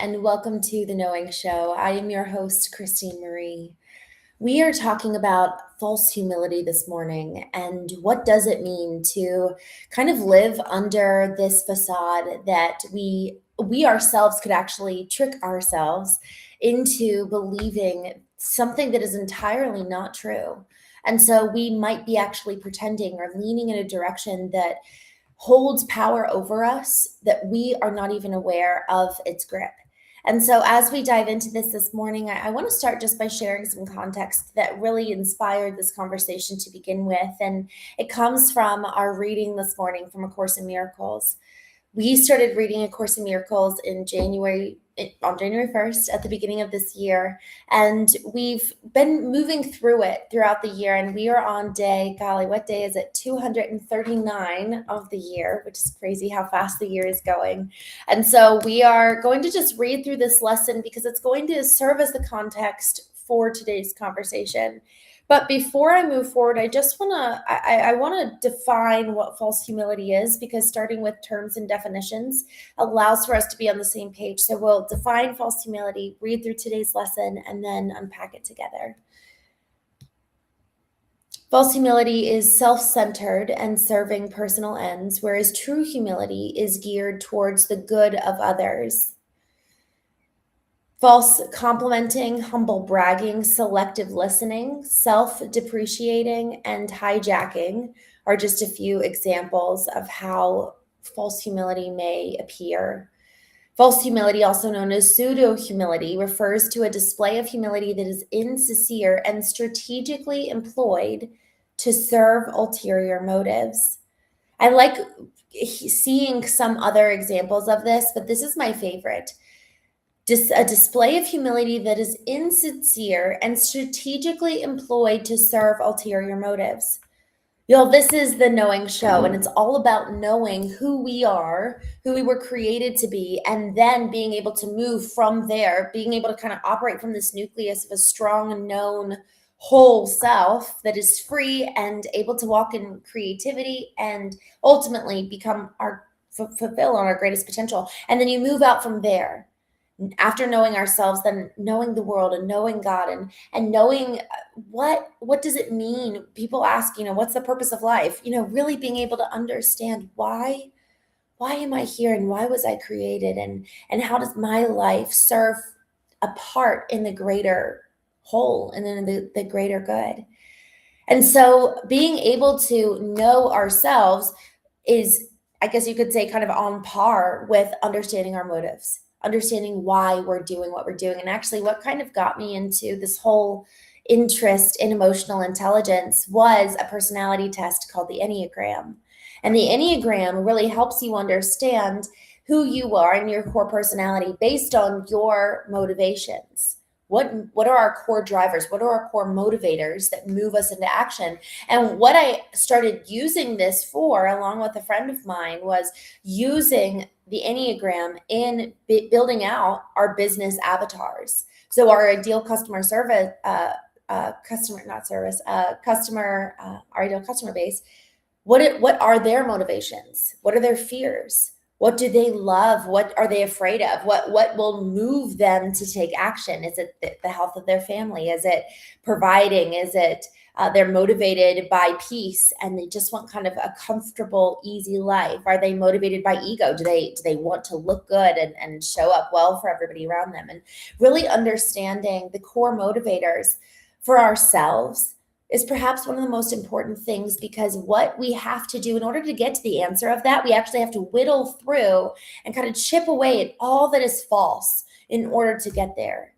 and welcome to The Knowing Show. I am your host, Christene Marie. We are talking about false humility this morning and what does it mean to kind of live under this facade that we ourselves could actually trick ourselves into believing something that is entirely not true. And so we might be actually pretending or leaning in a direction that holds power over us that we are not even aware of its grip. And so, as we dive into this morning, I want to start just by sharing some context that really inspired this conversation to begin with. And it comes from our reading this morning from A Course in Miracles. We started reading A Course in Miracles on January 1st at the beginning of this year. And we've been moving through it throughout the year. And we are on what day is it? 239 of the year, which is crazy how fast the year is going. And so we are going to just read through this lesson because it's going to serve as the context for today's conversation. But before I move forward, I just want to define what false humility is, because starting with terms and definitions allows for us to be on the same page. So we'll define false humility, read through today's lesson, and then unpack it together. False humility is self-centered and serving personal ends, whereas true humility is geared towards the good of others. False complimenting, humble bragging, selective listening, self-depreciating, and hijacking are just a few examples of how false humility may appear. False humility, also known as pseudo-humility, refers to a display of humility that is insincere and strategically employed to serve ulterior motives. I like seeing some other examples of this, but this is my favorite. A display of humility that is insincere and strategically employed to serve ulterior motives. This is the Knowing Show, and it's all about knowing who we are, who we were created to be, and then being able to move from there, being able to kind of operate from this nucleus of a strong, known, whole self that is free and able to walk in creativity and ultimately fulfill on our greatest potential. And then you move out from there. After knowing ourselves, then knowing the world and knowing God and knowing what does it mean? People ask, what's the purpose of life? Really being able to understand why am I here and why was I created and how does my life serve a part in the greater whole and in the greater good. And so being able to know ourselves is, I guess you could say, kind of on par with understanding our motives, understanding why we're doing what we're doing. And actually what kind of got me into this whole interest in emotional intelligence was a personality test called the Enneagram. And the Enneagram really helps you understand who you are and your core personality based on your motivations. What are our core drivers? What are our core motivators that move us into action? And what I started using this for, along with a friend of mine, was using the Enneagram in building out our business avatars. So our ideal customer service, our ideal customer base, what are their motivations? What are their fears? What do they love? What are they afraid of? What will move them to take action? Is it the health of their family? Is it providing? Is it they're motivated by peace and they just want kind of a comfortable, easy life? Are they motivated by ego? Do they want to look good and show up well for everybody around them? And really understanding the core motivators for ourselves is perhaps one of the most important things, because what we have to do in order to get to the answer of that, we actually have to whittle through and kind of chip away at all that is false in order to get there.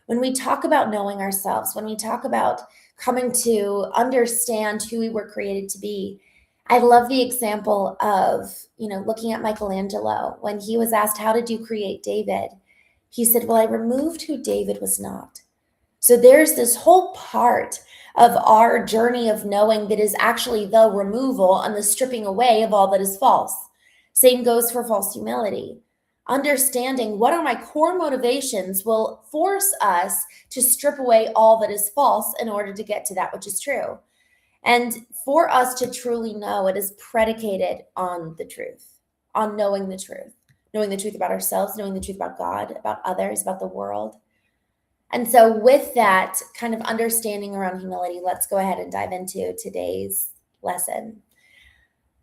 When we talk about knowing ourselves, when we talk about coming to understand who we were created to be, I love the example of, looking at Michelangelo. When he was asked, how did you create David? He said, well, I removed who David was not. So there's this whole part of our journey of knowing that is actually the removal and the stripping away of all that is false. Same goes for false humility. Understanding what are my core motivations will force us to strip away all that is false in order to get to that which is true. And for us to truly know, it is predicated on the truth, on knowing the truth. knowing the truth about ourselves, knowing the truth about God, about others, about the world. And so with that kind of understanding around humility, let's go ahead and dive into today's lesson.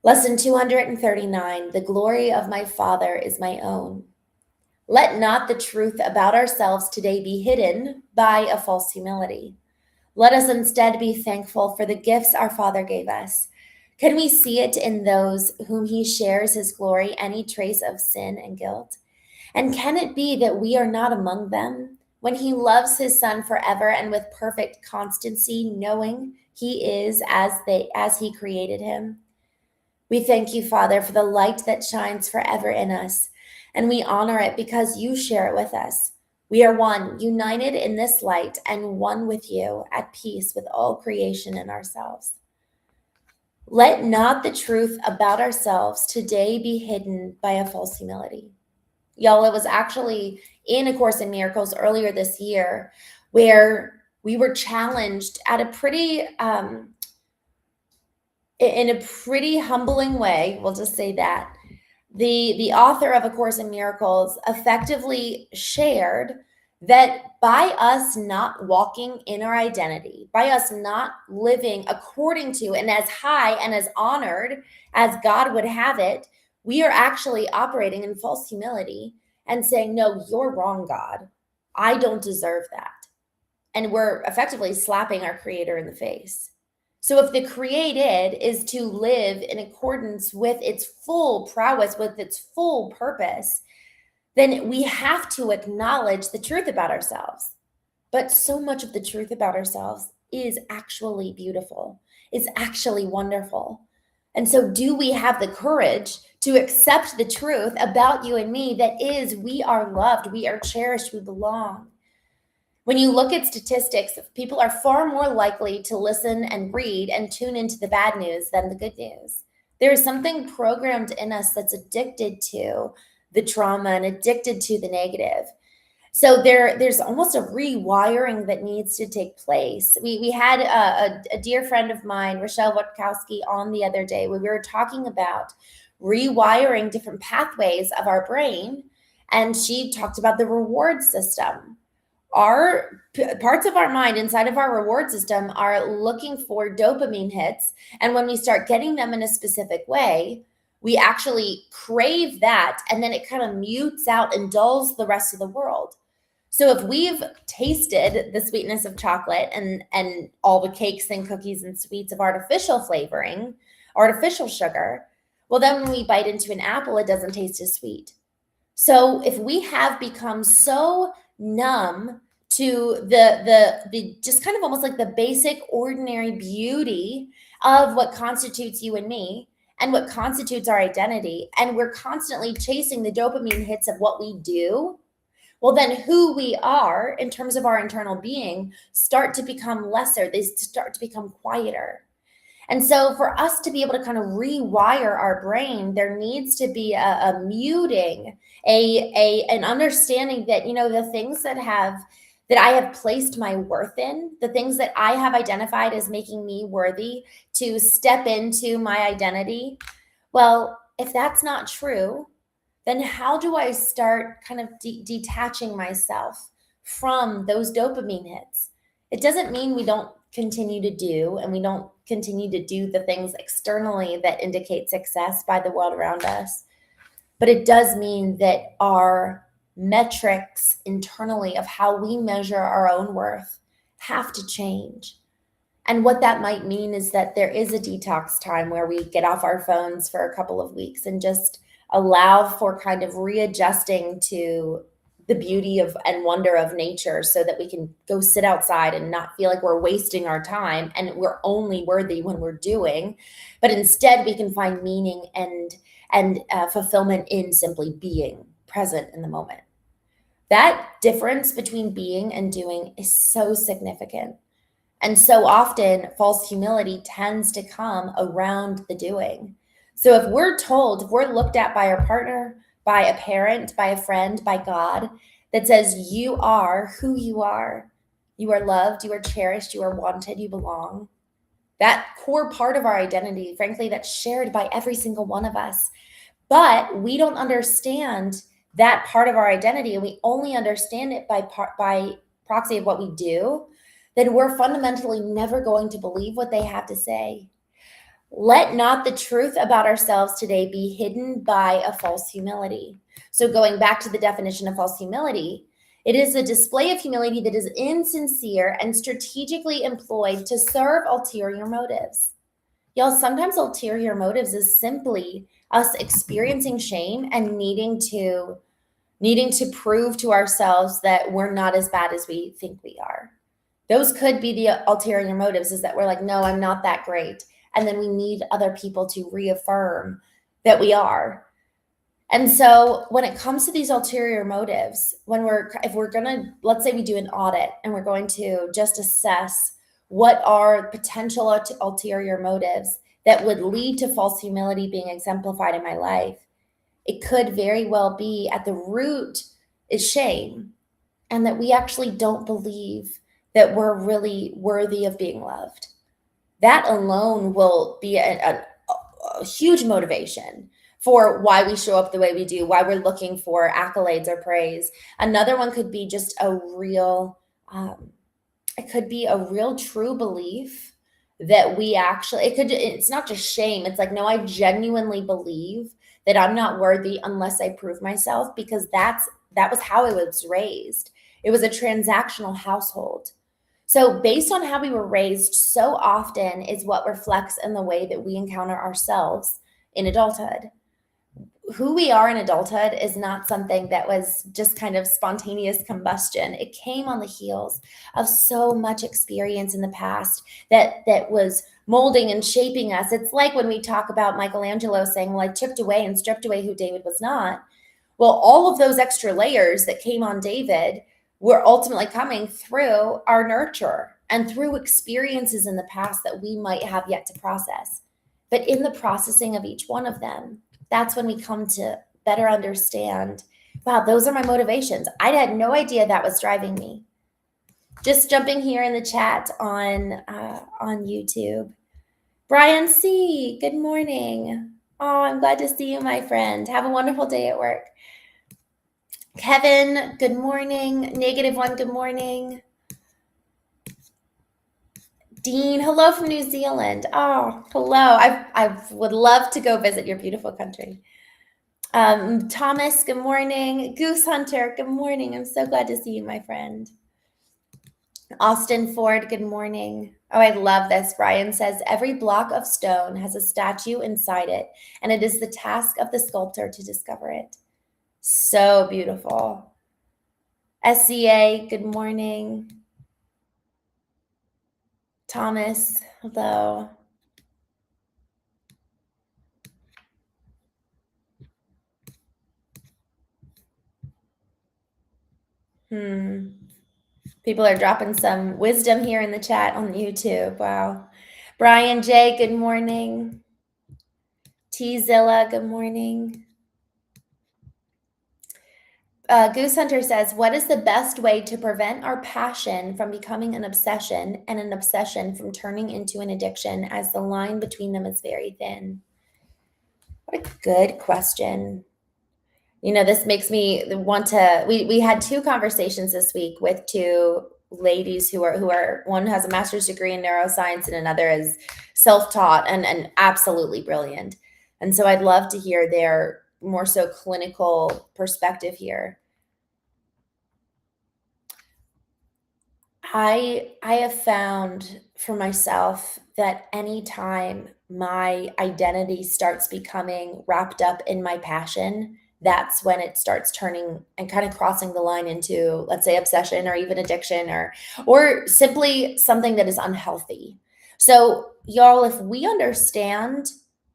Lesson 239, the glory of my Father is my own. Let not the truth about ourselves today be hidden by a false humility. Let us instead be thankful for the gifts our Father gave us. Can we see it in those whom he shares his glory, any trace of sin and guilt? And can it be that we are not among them when he loves his Son forever and with perfect constancy, knowing he is as he created him? We thank you, Father, for the light that shines forever in us, and we honor it because you share it with us. We are one, united in this light and one with you, at peace with all creation and ourselves. Let not the truth about ourselves today be hidden by a false humility. Y'all, it was actually in A Course in Miracles earlier this year where we were challenged at a pretty in a pretty humbling way, we'll just say that. The author of A Course in Miracles effectively shared that by us not walking in our identity, by us not living according to and as high and as honored as God would have it, we are actually operating in false humility and saying, no, you're wrong, God. I don't deserve that. And we're effectively slapping our Creator in the face. So if the created is to live in accordance with its full prowess, with its full purpose, then we have to acknowledge the truth about ourselves. But so much of the truth about ourselves is actually beautiful. It's actually wonderful. And so do we have the courage to accept the truth about you and me that is, we are loved, we are cherished, we belong? When you look at statistics, people are far more likely to listen and read and tune into the bad news than the good news. There is something programmed in us that's addicted to the trauma and addicted to the negative. So there's almost a rewiring that needs to take place. We had a dear friend of mine, Rochelle Watkowski, on the other day where we were talking about rewiring different pathways of our brain, and she talked about the reward system. Our parts of our mind inside of our reward system are looking for dopamine hits. And when we start getting them in a specific way, we actually crave that. And then it kind of mutes out and dulls the rest of the world. So if we've tasted the sweetness of chocolate and all the cakes and cookies and sweets of artificial flavoring, artificial sugar, well, then when we bite into an apple, it doesn't taste as sweet. So if we have become so numb to the just kind of almost like the basic ordinary beauty of what constitutes you and me and what constitutes our identity, and we're constantly chasing the dopamine hits of what we do, well, then who we are in terms of our internal being start to become lesser. They start to become quieter. And so for us to be able to kind of rewire our brain, there needs to be a muting, an understanding that, you know, the things that I have placed my worth in, the things that I have identified as making me worthy to step into my identity. Well, if that's not true, then how do I start kind of detaching myself from those dopamine hits? It doesn't mean we don't continue to do and we don't continue to do the things externally that indicate success by the world around us. But it does mean that our metrics internally of how we measure our own worth have to change. And what that might mean is that there is a detox time where we get off our phones for a couple of weeks and just allow for kind of readjusting to the beauty of and wonder of nature so that we can go sit outside and not feel like we're wasting our time and we're only worthy when we're doing, but instead we can find meaning and fulfillment in simply being present in the moment. That difference between being and doing is so significant. And so often false humility tends to come around the doing. So if we're told, if we're looked at by our partner, by a parent, by a friend, by God, that says you are who you are loved, you are cherished, you are wanted, you belong. That core part of our identity, frankly, that's shared by every single one of us. But we don't understand that part of our identity, and we only understand it by proxy of what we do, then we're fundamentally never going to believe what they have to say. Let not the truth about ourselves today be hidden by a false humility. So, going back to the definition of false humility, it is a display of humility that is insincere and strategically employed to serve ulterior motives. Y'all, sometimes ulterior motives is simply us experiencing shame and needing to prove to ourselves that we're not as bad as we think we are. Those could be the ulterior motives, is that we're like, no, I'm not that great. And then we need other people to reaffirm that we are. And so when it comes to these ulterior motives, if we're going to, let's say we do an audit and we're going to just assess what are potential ulterior motives that would lead to false humility being exemplified in my life, it could very well be at the root is shame, and that we actually don't believe that we're really worthy of being loved. That alone will be a huge motivation for why we show up the way we do, why we're looking for accolades or praise. Another one could be just it could be a real true belief that it's not just shame. It's like, no, I genuinely believe that I'm not worthy unless I prove myself, because that was how I was raised. It was a transactional household. So based on how we were raised, so often is what reflects in the way that we encounter ourselves in adulthood. Who we are in adulthood is not something that was just kind of spontaneous combustion. It came on the heels of so much experience in the past that was molding and shaping us. It's like when we talk about Michelangelo saying, well, I chipped away and stripped away who David was not. Well, all of those extra layers that came on David were ultimately coming through our nurture and through experiences in the past that we might have yet to process. But in the processing of each one of them, that's when we come to better understand, wow, those are my motivations. I had no idea that was driving me. Just jumping here in the chat on YouTube. Brian C., good morning. Oh, I'm glad to see you, my friend. Have a wonderful day at work. Kevin, good morning. -1, good morning. Dean, hello from New Zealand. Oh, hello. I would love to go visit your beautiful country. Thomas, good morning. Goose Hunter, good morning. I'm so glad to see you, my friend. Austin Ford, good morning. Oh, I love this. Brian says, every block of stone has a statue inside it, and it is the task of the sculptor to discover it. So beautiful. SCA, good morning. Thomas, hello. People are dropping some wisdom here in the chat on YouTube. Wow. Brian J., good morning. T-Zilla, good morning. Goose Hunter says, what is the best way to prevent our passion from becoming an obsession and an obsession from turning into an addiction, as the line between them is very thin? What a good question. You know, this makes me want to, we had 2 conversations this week with 2 ladies who are one has a master's degree in neuroscience and another is self-taught and absolutely brilliant. And so I'd love to hear their more so clinical perspective here. I have found for myself that anytime my identity starts becoming wrapped up in my passion, that's when it starts turning and kind of crossing the line into, let's say, obsession or even addiction or simply something that is unhealthy. So y'all, if we understand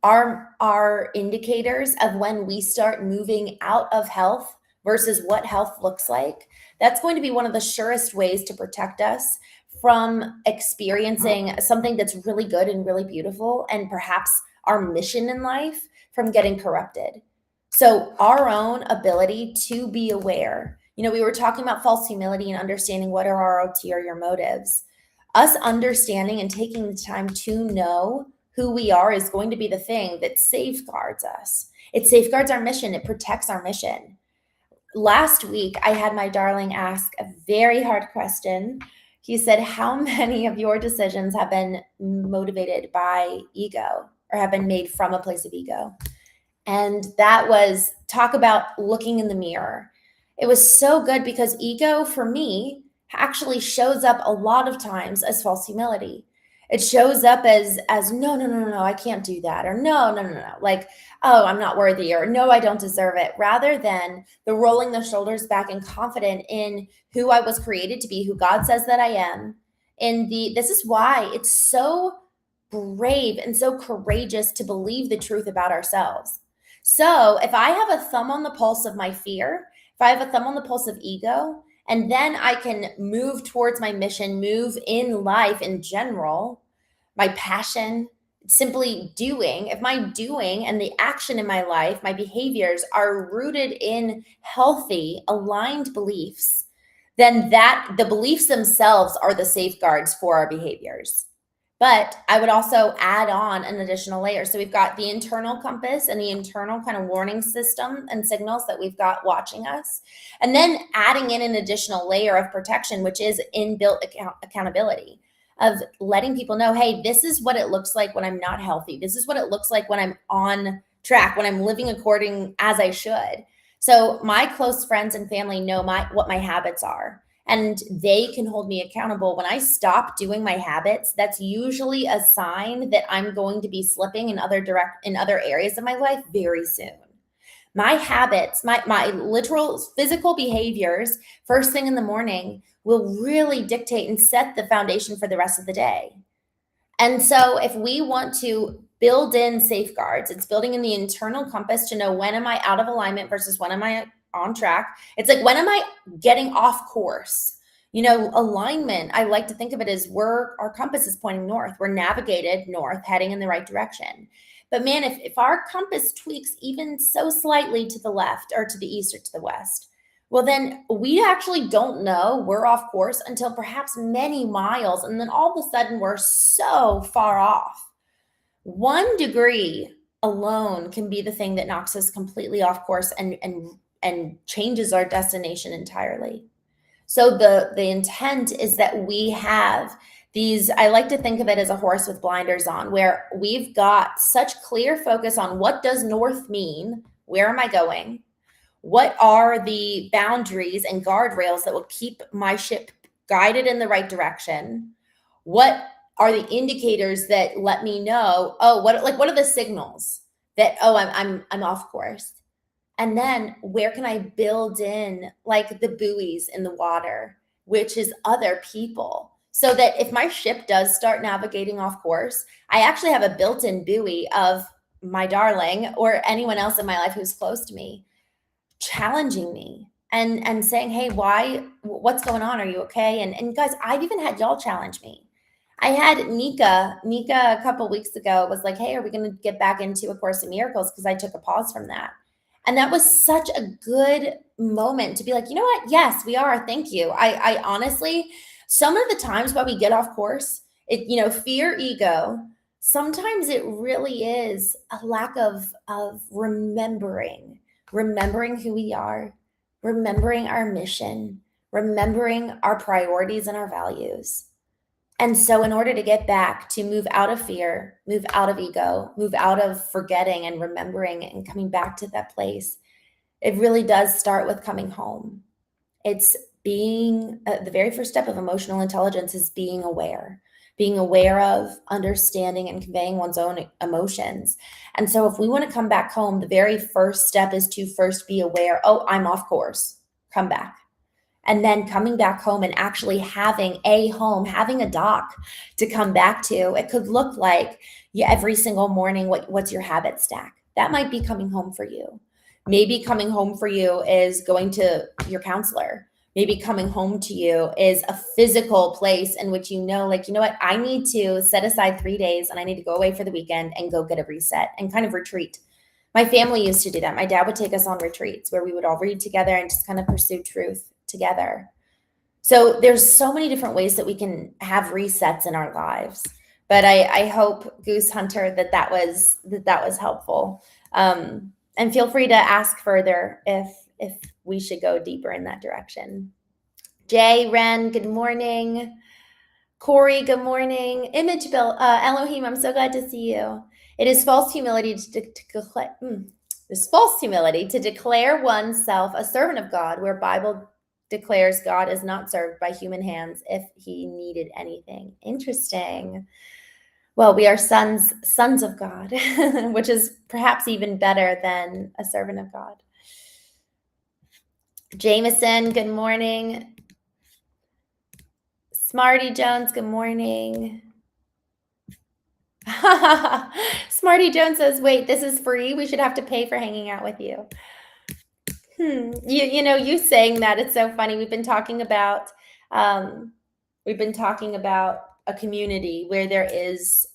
our indicators of when we start moving out of health versus what health looks like, that's going to be one of the surest ways to protect us from experiencing something that's really good and really beautiful, and perhaps our mission in life from getting corrupted. So our own ability to be aware, we were talking about false humility and understanding what are our ulterior motives. Us understanding and taking the time to know who we are is going to be the thing that safeguards us. It safeguards our mission. It protects our mission. Last week, I had my darling ask a very hard question. He said, how many of your decisions have been motivated by ego or have been made from a place of ego? And that was, talk about looking in the mirror. It was so good because ego for me actually shows up a lot of times as false humility. It shows up as no, I can't do that, or no, like, oh, I'm not worthy, or no, I don't deserve it, rather than the rolling the shoulders back and confident in who I was created to be, who God says that I am. This is why it's so brave and so courageous to believe the truth about ourselves. So if I have a thumb on the pulse of my fear, if I have a thumb on the pulse of ego, and then I can move towards my mission, move in life in general, my passion, simply doing, if my doing and the action in my life, my behaviors are rooted in healthy, aligned beliefs, then the beliefs themselves are the safeguards for our behaviors. But I would also add on an additional layer. So we've got the internal compass and the internal kind of warning system and signals that we've got watching us. And then adding in an additional layer of protection, which is inbuilt accountability, of letting people know, hey, this is what it looks like when I'm not healthy. This is what it looks like when I'm on track, when I'm living according as I should. So my close friends and family know what my habits are. And they can hold me accountable. When I stop doing my habits, that's usually a sign that I'm going to be slipping in other areas of my life very soon. My habits, my literal physical behaviors, first thing in the morning, will really dictate and set the foundation for the rest of the day. And so if we want to build in safeguards, it's building in the internal compass to know, when am I out of alignment versus when am I on track? It's like, when am I getting off course? Alignment, I like to think of it as our compass is pointing north. We're navigated north, heading in the right direction. But man, if our compass tweaks even so slightly to the left or to the east or to the west, well, then we actually don't know we're off course until perhaps many miles. And then all of a sudden we're so far off. 1 degree alone can be the thing that knocks us completely off course and changes our destination entirely. So the intent is that we have these, I like to think of it as a horse with blinders on, where we've got such clear focus on, what does north mean? Where am I going? What are the boundaries and guardrails that will keep my ship guided in the right direction? What are the indicators that let me know, what are the signals that, I'm off course? And then where can I build in like the buoys in the water, which is other people, so that if my ship does start navigating off course, I actually have a built-in buoy of my darling or anyone else in my life who's close to me, challenging me and saying, hey, what's going on? Are you okay? And guys, I've even had y'all challenge me. I had Nika a couple weeks ago was like, hey, are we going to get back into A Course in Miracles? Because I took a pause from that. And that was such a good moment to be like, you know what? Yes, we are. Thank you. I honestly, some of the times why we get off course, fear, ego, sometimes it really is a lack of remembering who we are, remembering our mission, remembering our priorities and our values. And so in order to get back to move out of fear, move out of ego, move out of forgetting and remembering and coming back to that place, it really does start with coming home. It's being the very first step of emotional intelligence is being aware of, understanding, and conveying one's own emotions. And so if we want to come back home, the very first step is to first be aware, I'm off course, come back. And then coming back home and actually having a home, having a dock to come back to. It could look like every single morning, what's your habit stack? That might be coming home for you. Maybe coming home for you is going to your counselor. Maybe coming home to you is a physical place in which what, I need to set aside 3 days and I need to go away for the weekend and go get a reset and kind of retreat. My family used to do that. My dad would take us on retreats where we would all read together and just kind of pursue truth together. So there's so many different ways that we can have resets in our lives. But I hope, Goose Hunter, that was helpful. And feel free to ask further if we should go deeper in that direction. Jay, Ren, good morning. Corey, good morning. Image Bill, Elohim, I'm so glad to see you. It is false humility to declare oneself a servant of God, where Bible declares God is not served by human hands if he needed anything. Interesting. Well, we are sons of God, which is perhaps even better than a servant of God. Jameson, good morning. Smarty Jones, good morning. Smarty Jones says, wait, this is free? We should have to pay for hanging out with you. You know, you saying that, it's so funny. We've been talking about a community where there is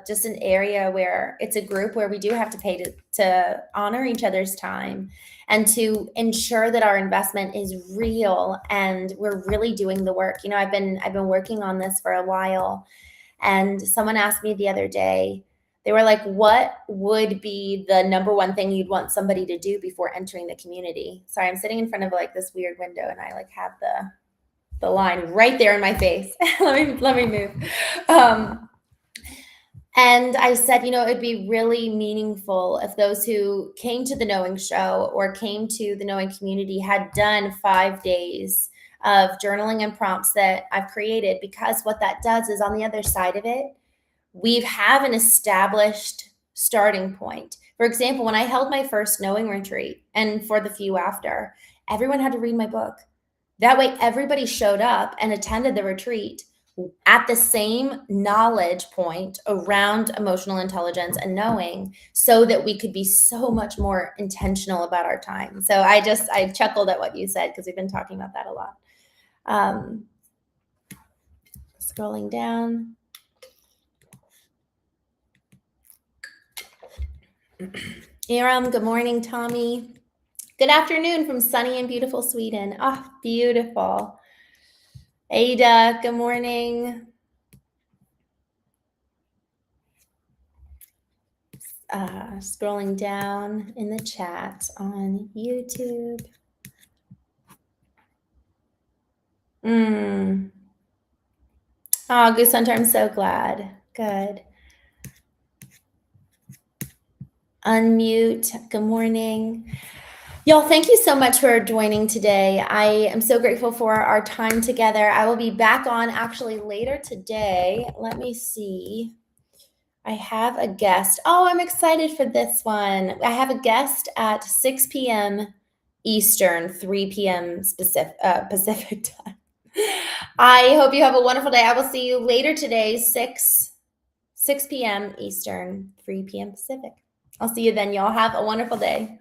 just an area where it's a group where we do have to pay to honor each other's time and to ensure that our investment is real and we're really doing the work. You know, I've been working on this for a while, and someone asked me the other day, they were like, what would be the number one thing you'd want somebody to do before entering the community? Sorry, I'm sitting in front of like this weird window and I like have the line right there in my face. let me move. And I said, you know, it'd be really meaningful if those who came to the Knowing Show or came to the Knowing community had done 5 days of journaling and prompts that I've created, because what that does is on the other side of it, we have an established starting point. For example, when I held my first Knowing retreat, and for the few after, everyone had to read my book. That way, everybody showed up and attended the retreat at the same knowledge point around emotional intelligence and knowing, so that we could be so much more intentional about our time. So I chuckled at what you said, because we've been talking about that a lot. Scrolling down. Aram, good morning. Tommy, good afternoon from sunny and beautiful Sweden. Ah, oh, beautiful. Ada, good morning. Scrolling down in the chat on YouTube. Oh, Goose Hunter, I'm so glad. Good. Unmute. Good morning. Y'all, thank you so much for joining today. I am so grateful for our time together. I will be back on actually later today. Let me see. I have a guest. Oh, I'm excited for this one. I have a guest at 6 p.m. Eastern, 3 p.m. Pacific time. I hope you have a wonderful day. I will see you later today, 6 p.m. Eastern, 3 p.m. Pacific. I'll see you then. Y'all have a wonderful day.